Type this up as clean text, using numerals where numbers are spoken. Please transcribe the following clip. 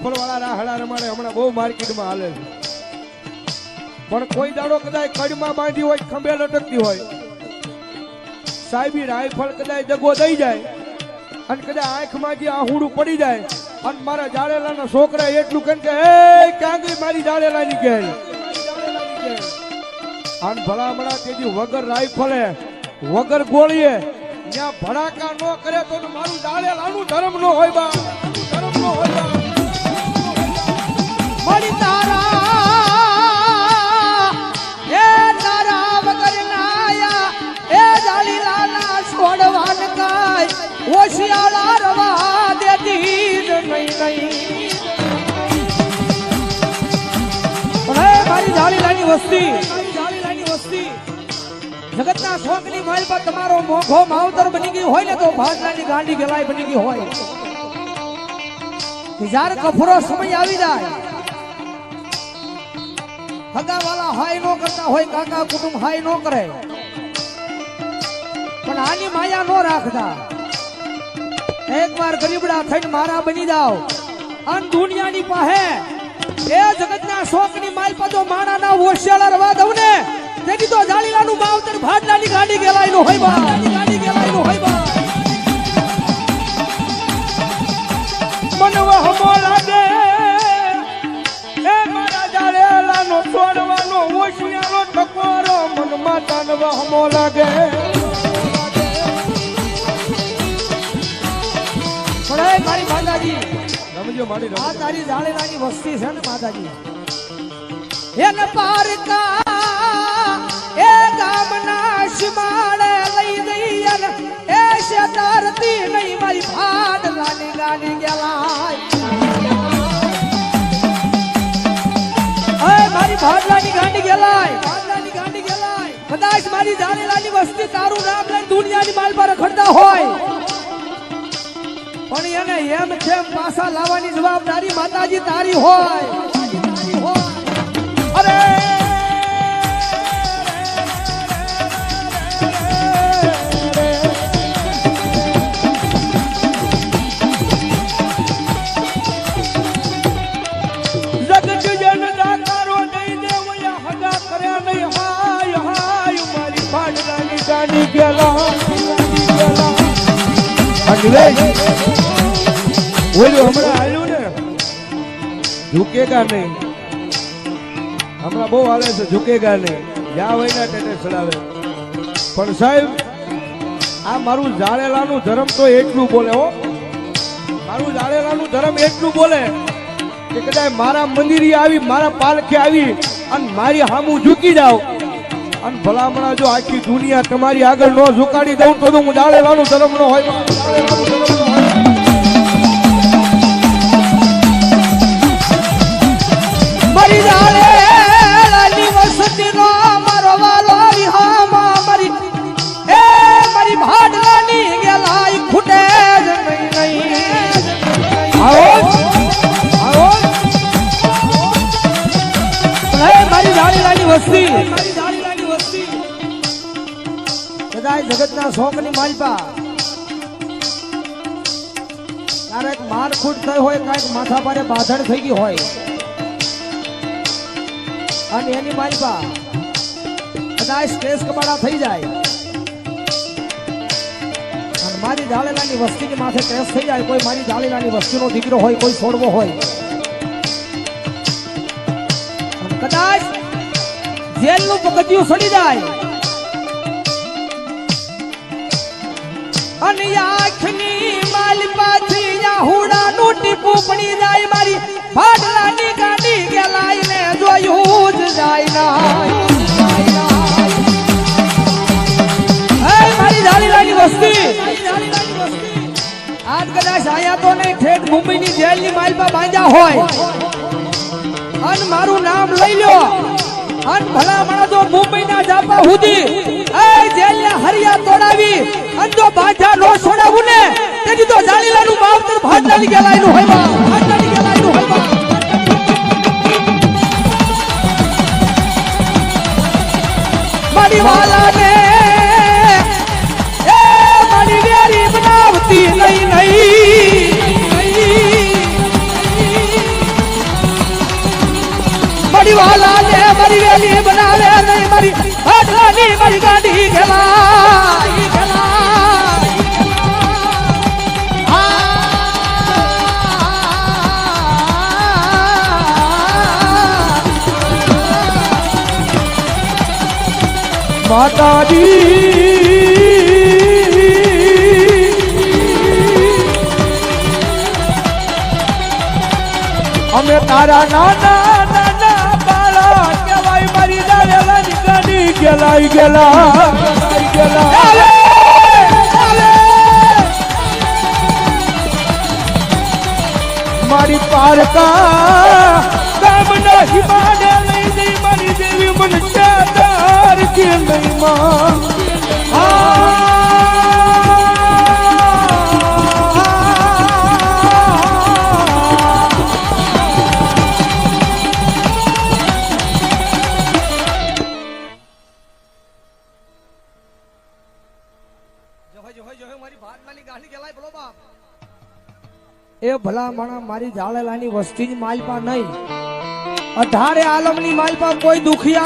Rifle વાળા રાહડા રમાડે હમણાં બહુ માર્કેટમાં હાલે છે, પણ કોઈ દાડો કદાચ કડમાં બાંધી હોય, ખંભે લટકતી હોય, સાહેબી રાઇફલ કદાચ દગો દઈ જાય અને કદાચ આંખમાંથી આહુડું પડી જાય અને મારા જાડેલાના છોકરા એટલું કહે કે એ ક્યાં ગઈ મારી જાડેલાની ગેલ, અને ભલામણા તેજી વગર રાઇફલે વગર ગોળીએ ત્યાં ભડાકા ન કરે તો મારું જાડેલાનું ધર્મ ન હોય બા, ધર્મ ન હોય બા. મારી તારા વગર નાયા એ જાલીલાના છોડવાન કાય ઓશિયાળા રવા દેતી નહીં મારી જાલીલાની વસ્તી જગતના શોકની માલ પર તમારો મોઘો માવતર બની ગઈ હોય ને તો ભાગલાની ગાંડી ગલાઈ બની ગઈ હોય. જ્યારે કફરો સમય આવી જાય, હગાવાલા હાય નો કરતા હોય, કાકા કુટુંબ હાય નો કરે, પણ આની માયા નો રાખતા. એકવાર ગરીબડા થઈને મારા બની જાવ અને દુનિયાની પાસે એ જગતના શોકની માલ પર તો માણાના ઓશિયાળા રવા દઉં ને તેથી તો જાળીલાનું માવતર ભાડલાની ગાડી ગેલાઈ નો હોય બા, ગાડી ગેલાઈ નો હોય બા. મનવા હમો લાગે એ મારા જાડેલાનો છોડવાનો ઓશિયાળો ટકોરો મનમાં તાનવા હમો લાગે. પણ મારી માતાજી રમજો મારી આ તારી જાળેલાની વસ્તી છે ને માતાજી, એને પારકા એ ગામના શિમાળે લઈ ગઈ અને એ શેતારતી નહીં મારી ભાડલાની ગાડી ગેલાય. મારી ભાડલાની ગાડી ગેલાય, ભાડલાની ગાડી ગેલાય. કદાચ મારી જાળેલાની વસ્તી તારું નામ લઈને દુનિયાની માલ પર રખડતા હોય, પણ એને એમ કેમ પાછા લાવવાની જવાબદારી માતાજી તારી હોય. અરે જગત જનતા તારો દઈ દે વયા હગા કર્યા નહીં હાય હાય મારી ભાડલાની ગાડી ગેલા અંગ્રેજ ઓલું હમણાં આવ્યું ને ઝુકેગા નહીં, હમણાં બહુ હાલે છે ઝુકેગા નહીં, જ્યાં હોય ને ટેટે ચડાવે. પણ સાહેબ આ મારું જાડેલાનું ધર્મ તો એટલું બોલે હો, મારું જાડેલાનું ધર્મ એટલું બોલે કે કદાચ મારા મંદિરે આવી, મારા પાલખે આવી અને મારી સામું ઝૂકી જાવ અને ભલામણા જો આખી દુનિયા તમારી આગળ ન ઝુકાડી દઉં તો હું જાડેલાનું ધર્મ ન હોય, જાડેલાનું ધર્મ ન હોય. મારી જાળેલાની વસ્તીનો મારો વાલો રિહામાં મારી એ મારી ભાડલાની ગેલાઈ ખૂટે જ નહીં. આવો આવો મારી જાળેલાની વસ્તી, મારી જાળેલાની વસ્તી કદાચ જગતના શોકની માલપા ક્યારેક મારખૂટ થઈ હોય, કાંઈક માથા પારે બાધણ થઈ ગઈ હોય અને એની માલપા કદાચ સ્ટ્રેસ કબાડા થઈ જાય અને મારી જાળેલાની વસ્તીની માથે કેસ થઈ જાય, કોઈ મારી જાળેલાની વસ્તીનો દીકરો હોય, કોઈ છોડવો હોય, અને કદાચ જેલનું પગથિયું સડી જાય અને આંખની માલપાથી હુડાનું ટીપું પડી જાય, મારી ભાડલાની ગાડી ગેલાઈ ને જોયું જ જાય ના. મારી જાળીલાની વસ્તી આજ કદાચ આયા તો નહીં, ઠેઠ મુંબઈની જેલની માલપા બાંધ્યા હોય અને મારું નામ લઈ લ્યો અને ભલામણા જો મુંબઈના જાપા સુધી એ જેલને હરિયા તોડાવી અને જો બાંધા નો છોડાવું ને તેથી તો જાળીલાનું માવતર ભાડલાની ગેલાઈનું હોય બા, ભાડલાની ગેલાઈનું હોય બા. મારી વાલાને એ મારી વેરી બનાવતી નહીં નહીં અમે તારા નાના નાના બાળા કેવાય મારી દાડેલાની ગાડી ગેલાઈ ગેલા મારી પારકા ગામના હિમાડે લઈ જઈ મારી દેવી મન ચાદર કે નહીં માં એ ભલા માણા મારી જાળેલાની વસ્તીની માલપા નહીં 18 આલમની માલપા કોઈ દુખિયા